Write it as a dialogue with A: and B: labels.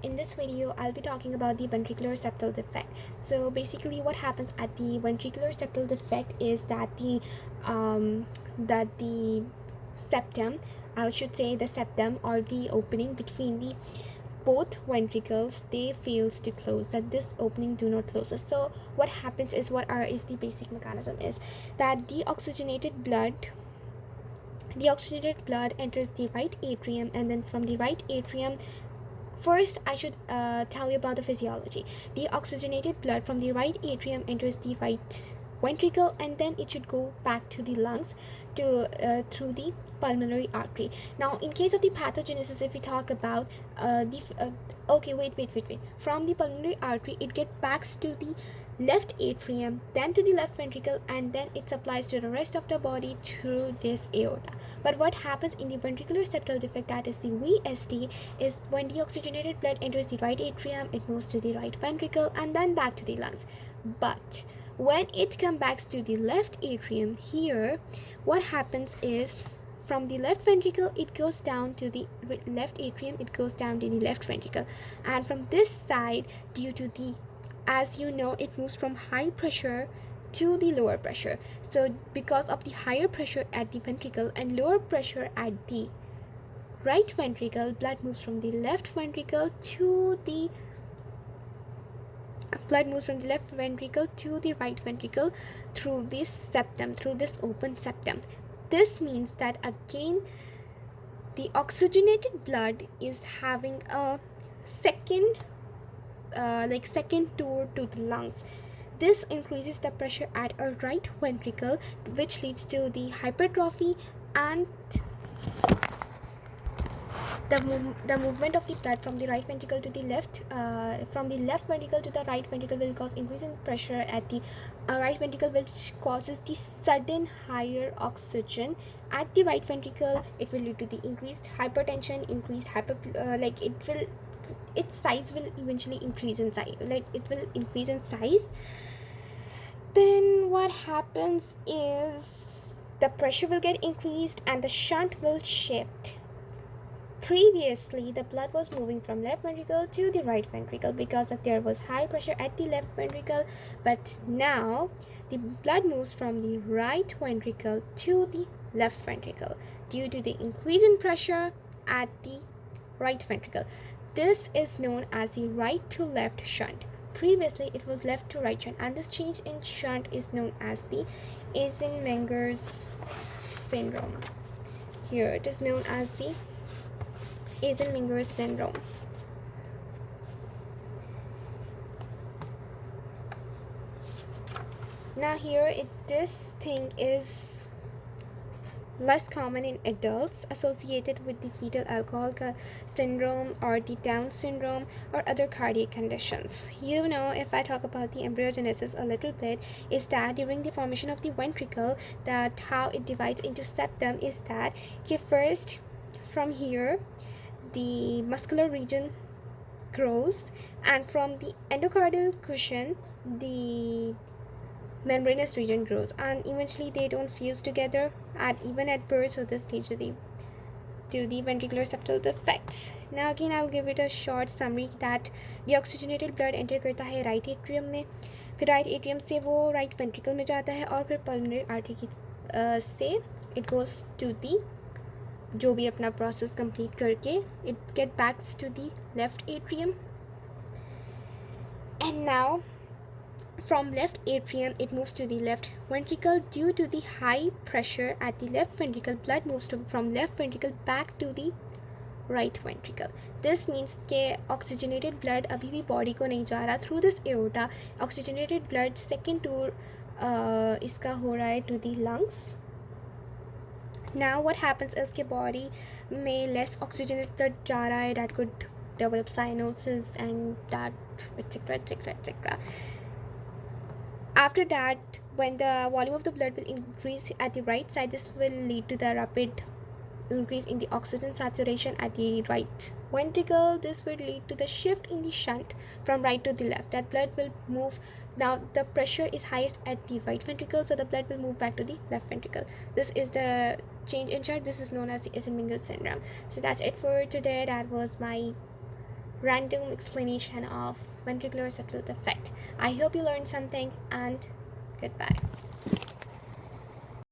A: in this video I'll be talking about the ventricular septal defect. So basically what happens at the ventricular septal defect is that the septum, I should say the septum or the opening between the both ventricles, they fails to close, that this opening do not close. So what happens is the basic mechanism is that deoxygenated blood enters the right atrium, and then from the right atrium, first I should tell you about the physiology. Deoxygenated blood from the right atrium enters the right ventricle, and then it should go back to the lungs through the pulmonary artery. Now in case of the pathogenesis, if we talk about from the pulmonary artery it gets back to the left atrium, then to the left ventricle, and then it supplies to the rest of the body through this aorta. But what happens in the ventricular septal defect, that is the VSD, is when deoxygenated blood enters the right atrium, it moves to the right ventricle and then back to the lungs. But when it comes back to the left atrium, here what happens is from the left ventricle it goes down to the left atrium, it goes down to the left ventricle, and from this side, due to the, as you know, it moves from high pressure to the lower pressure. So because of the higher pressure at the ventricle and lower pressure at the right ventricle, blood moves from the left ventricle to the right ventricle through this septum, through this open septum. This means that again the oxygenated blood is having a second tour to the lungs. This increases the pressure at a right ventricle, which leads to the hypertrophy, and the movement of the blood from the right ventricle to the left, from the left ventricle to the right ventricle will cause increase in pressure at the right ventricle, which causes the sudden higher oxygen at the right ventricle. It will lead to the increased hypertension, increased its size will eventually increase in size, it will increase in size. Then what happens is the pressure will get increased and the shunt will shift. Previously the blood was moving from left ventricle to the right ventricle because of there was high pressure at the left ventricle, but now the blood moves from the right ventricle to the left ventricle due to the increase in pressure at the right ventricle. This is known as the right to left shunt. Previously it was left to right shunt, and this change in shunt is known as the Eisenmenger's syndrome. Here it is known as the Eisenmenger's syndrome. Now here this thing is less common in adults, associated with the fetal alcohol syndrome or the Down syndrome or other cardiac conditions. You know, if I talk about the embryogenesis a little bit, is that during the formation of the ventricle, that how it divides into septum is that first from here the muscular region grows, and from the endocardial cushion the membranous region grows, and eventually they don't fuse together even at birth. So this leads to the ventricular septal defects. Now again I'll give it a short summary that deoxygenated blood enter करता है right atrium में, फिर right atrium से वो right ventricle में जाता है, और फिर pulmonary artery से it goes to the, जो भी अपना process complete करके it get back to the left atrium, and now from left atrium it moves to the left ventricle. Due to the high pressure at the left ventricle, blood moves from left ventricle back to the right ventricle. This means कि oxygenated blood अभी भी body को नहीं जा रहा through this aorta. Oxygenated blood second tour इसका हो रहा है to the lungs. Now what happens is कि body में less oxygenated blood जा रहा है, that could develop cyanosis and that etc. After that, when the volume of the blood will increase at the right side, this will lead to the rapid increase in the oxygen saturation at the right ventricle. This will lead to the shift in the shunt from right to the left. That blood will move. Now the pressure is highest at the right ventricle, so the blood will move back to the left ventricle. This is the change in shunt. This is known as the Eisenmenger's syndrome. So that's it for today. That was my random explanation of ventricular septal defect. I hope you learned something, and goodbye.